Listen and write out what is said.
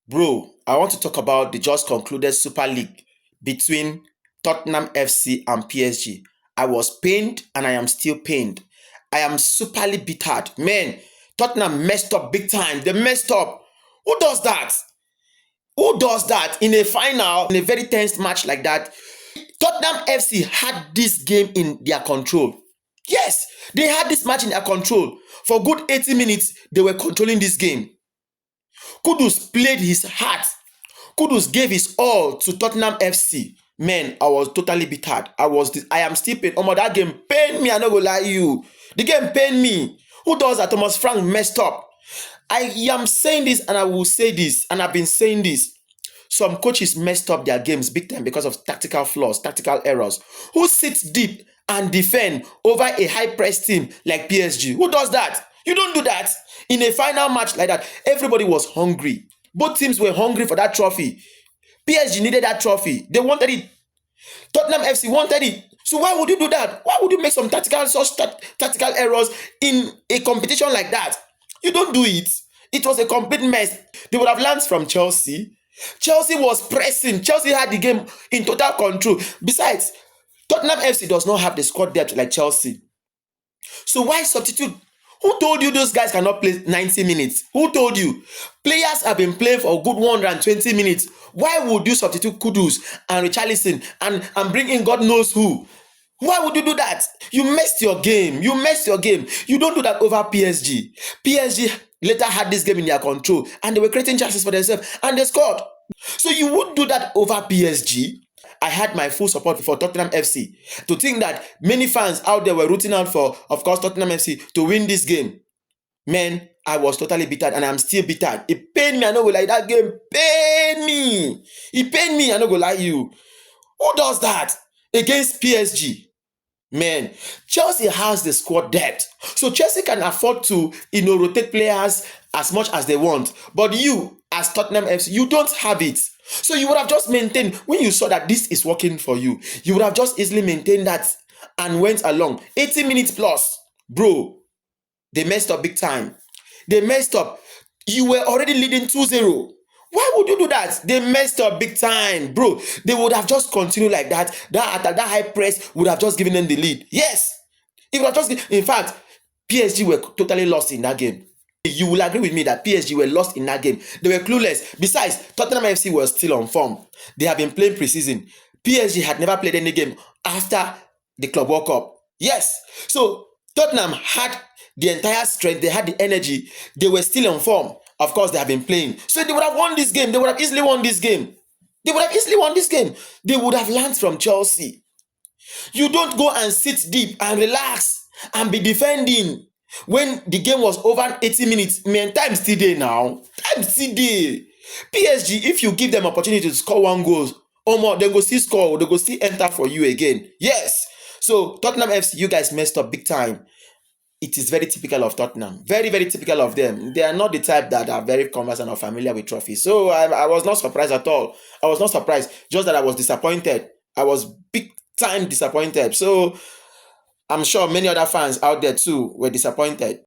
Bro, I want to talk about the just concluded Super League between Tottenham FC and PSG. I was pained and I am still pained. I am superly bittered. Man, Tottenham messed up big time. They messed up. Who does that? Who does that in a final, in a very tense match like that? Tottenham FC had this game in their control. Yes, they had this match in their control. For good 80 minutes, they were controlling this game. Kudus played his heart. Kudus gave his all to Tottenham FC. Man, I was totally bittered. I am still pained. That game pained me. I not gonna lie to you. The game pained me. Who does that? Thomas Frank messed up. I am saying this and I will say this, and I've been saying this. Some coaches messed up their games big time because of tactical flaws, tactical errors. Who sits deep and defend over a high-pressed team like PSG? Who does that? You don't do that. In a final match like that, everybody was hungry. Both teams were hungry for that trophy. PSG needed that trophy. They wanted it. Tottenham FC wanted it. So why would you do that? Why would you make some tactical errors in a competition like that? You don't do it. It was a complete mess. They would have learned from Chelsea. Chelsea was pressing. Chelsea had the game in total control. Besides, Tottenham FC does not have the squad depth like Chelsea. So why substitute? Who told you those guys cannot play 90 minutes? Who told you? Players have been playing for a good 120 minutes. Why would you substitute Kudus and Richarlison and bring in God knows who? Why would you do that? You messed your game. You messed your game. You don't do that over PSG. PSG later had this game in their control and they were creating chances for themselves and they scored. So you would do that over PSG? I had my full support for Tottenham FC. To think that many fans out there were rooting out for, of course, Tottenham FC to win this game. Man, I was totally bittered and I'm still bittered. It pained me. I know go lie. That game pained me. It pained me. I know go lie you. Who does that against PSG? Man, Chelsea has the squad depth. So Chelsea can afford to, rotate players as much as they want. But you, as Tottenham FC, you don't have it. So you would have just maintained, when you saw that this is working for you, you would have just easily maintained that and went along. 80 minutes plus. Bro, they messed up big time. They messed up. You were already leading 2-0. Why would you do that? They messed up big time, bro. They would have just continued like that. That attack, that high press would have just given them the lead. Yes. It would have just, in fact, PSG were totally lost in that game. You will agree with me that PSG were lost in that game. They were clueless. Besides, Tottenham FC was still on form. They have been playing preseason. PSG had never played any game after the Club World Cup. Yes. So Tottenham had the entire strength. They had the energy. They were still on form. Of course, they have been playing. So they would have won this game. They would have easily won this game. They would have easily won this game. They would have learned from Chelsea. You don't go and sit deep and relax and be defending when the game was over 80 minutes. Man, time still there now. Time still there. PSG, if you give them opportunity to score one goal, they go still score. They go still enter for you again. Yes. So Tottenham FC, you guys messed up big time. It is very typical of Tottenham. Very, very typical of them. They are not the type that are very conversant or familiar with trophies. So I was not surprised at all. I was not surprised. Just that I was disappointed. I was big time disappointed. So I'm sure many other fans out there too were disappointed.